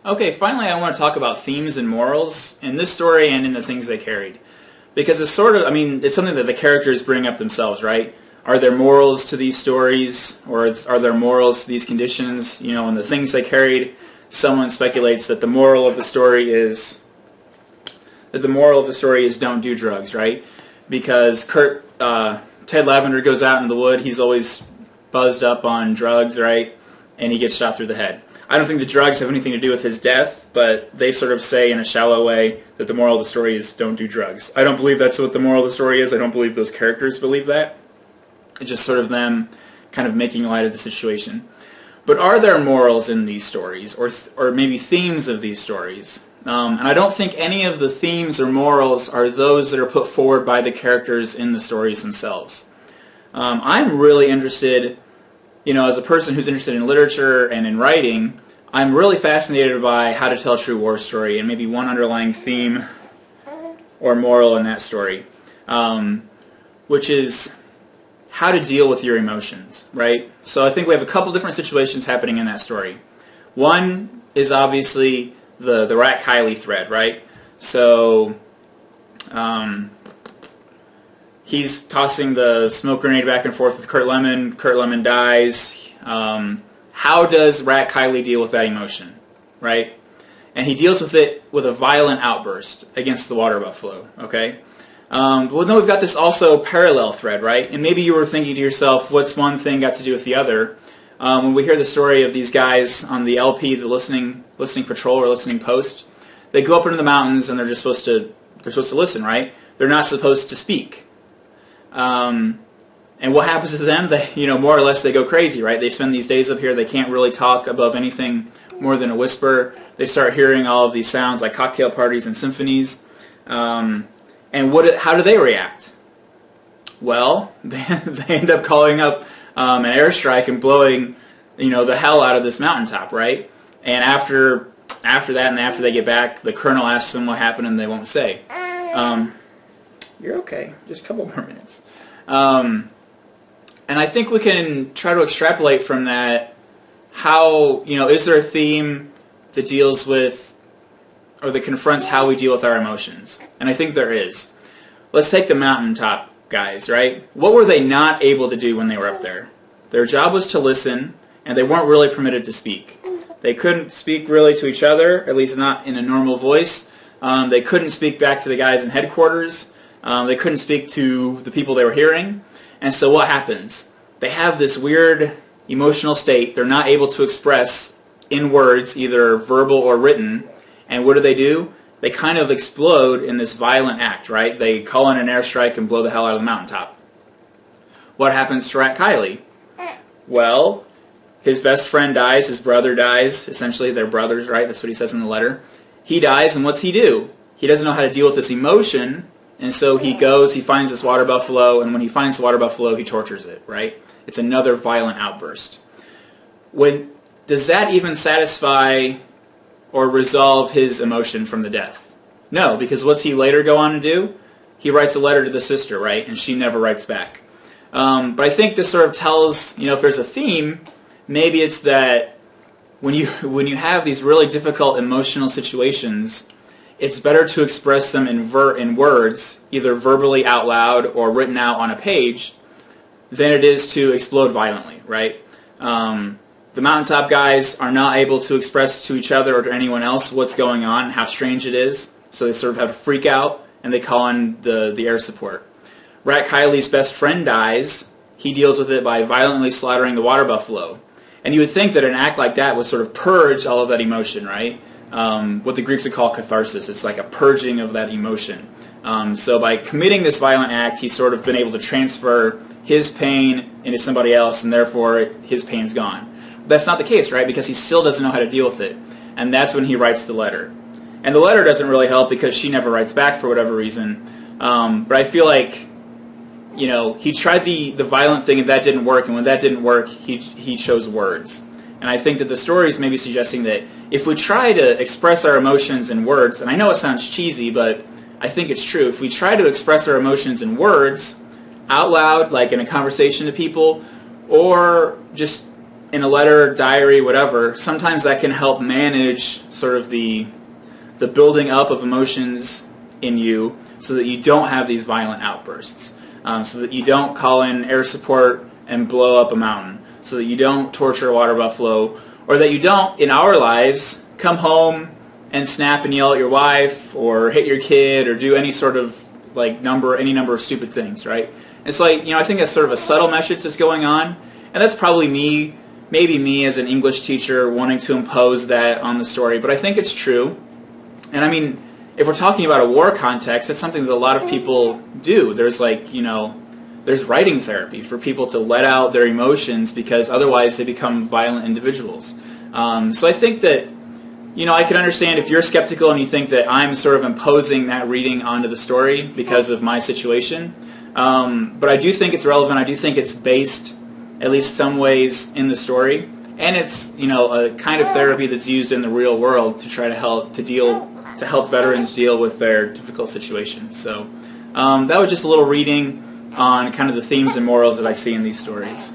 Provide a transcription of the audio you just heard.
Okay, finally I want to talk about themes and morals in this story and in the things they carried. Because it's sort of, I mean, it's something that the characters bring up themselves, right? Are there morals to these stories, or are there morals to these conditions? You know, in the things they carried, someone speculates that the moral of the story is don't do drugs, right? Because Ted Lavender goes out in the wood, he's always buzzed up on drugs, right? And he gets shot through the head. I don't think the drugs have anything to do with his death, but they sort of say in a shallow way that the moral of the story is don't do drugs. I don't believe that's what the moral of the story is. I don't believe those characters believe that. It's just sort of them kind of making light of the situation. But are there morals in these stories, or maybe themes of these stories? And I don't think any of the themes or morals are those that are put forward by the characters in the stories themselves. I'm really interested, you know, as a person who's interested in literature and in writing, I'm really fascinated by how to tell a true war story and maybe one underlying theme or moral in that story, which is how to deal with your emotions, right? So I think we have a couple different situations happening in that story. One is obviously the Rat Kiley thread, right? So he's tossing the smoke grenade back and forth with Kurt Lemon. Kurt Lemon dies. How does Rat Kiley deal with that emotion, right? And he deals with it with a violent outburst against the water buffalo, okay? Well, then we've got this also parallel thread, right? And maybe you were thinking to yourself, what's one thing got to do with the other? When we hear the story of these guys on the LP, the listening patrol or listening post, they go up into the mountains and they're supposed to listen, right? They're not supposed to speak. And what happens to them? They, you know, more or less they go crazy, right? They spend these days up here. They can't really talk above anything more than a whisper. They start hearing all of these sounds like cocktail parties and symphonies. And how do they react? Well, they end up calling up an airstrike and blowing, you know, the hell out of this mountaintop, right? And after that, and after they get back, the colonel asks them what happened, and they won't say. You're okay. Just a couple more minutes. And I think we can try to extrapolate from that how, you know, is there a theme that deals with or that confronts how we deal with our emotions? And I think there is. Let's take the mountaintop guys, right? What were they not able to do when they were up there? Their job was to listen, and they weren't really permitted to speak. They couldn't speak really to each other, at least not in a normal voice. They couldn't speak back to the guys in headquarters. They couldn't speak to the people they were hearing. And so what happens? They have this weird emotional state. They're not able to express in words, either verbal or written. And what do? They kind of explode in this violent act, right? They call in an airstrike and blow the hell out of the mountaintop. What happens to Rat Kiley? Well, his best friend dies, his brother dies. Essentially, they're brothers, right? That's what he says in the letter. He dies, and what's he do? He doesn't know how to deal with this emotion. And so he goes, he finds this water buffalo, and when he finds the water buffalo, he tortures it, right? It's another violent outburst. Does that even satisfy or resolve his emotion from the death? No, because what's he later go on to do? He writes a letter to the sister, right? And she never writes back. But I think this sort of tells, you know, if there's a theme, maybe it's that when you have these really difficult emotional situations, it's better to express them in words, either verbally out loud or written out on a page, than it is to explode violently, right? The mountaintop guys are not able to express to each other or to anyone else what's going on and how strange it is, so they sort of have a freak out, and they call in the air support. Rat Kiley's best friend dies. He deals with it by violently slaughtering the water buffalo. And you would think that an act like that would sort of purge all of that emotion, right? What the Greeks would call catharsis. It's like a purging of that emotion. So by committing this violent act, he's sort of been able to transfer his pain into somebody else, and therefore his pain's gone. But that's not the case, right? Because he still doesn't know how to deal with it. And that's when he writes the letter. And the letter doesn't really help because she never writes back for whatever reason. But I feel like, you know, he tried the violent thing and that didn't work, and when that didn't work, he chose words. And I think that the story is maybe suggesting that if we try to express our emotions in words, and I know it sounds cheesy, but I think it's true, if we try to express our emotions in words, out loud, like in a conversation to people, or just in a letter, diary, whatever, sometimes that can help manage sort of the building up of emotions in you so that you don't have these violent outbursts, so that you don't call in air support and blow up a mountain, so that you don't torture a water buffalo, or that you don't, in our lives, come home and snap and yell at your wife or hit your kid or do any sort of any number of stupid things, right? It's like, I think that's sort of a subtle message that's going on, and that's probably maybe me as an English teacher wanting to impose that on the story, but I think it's true. And I mean, if we're talking about a war context, that's something that a lot of people do. There's there's writing therapy for people to let out their emotions because otherwise they become violent individuals. So I think that, I can understand if you're skeptical and you think that I'm sort of imposing that reading onto the story because of my situation. But I do think it's relevant. I do think it's based, at least some ways, in the story. And it's, a kind of therapy that's used in the real world to try to help veterans deal with their difficult situations. So that was just a little reading on kind of the themes and morals that I see in these stories.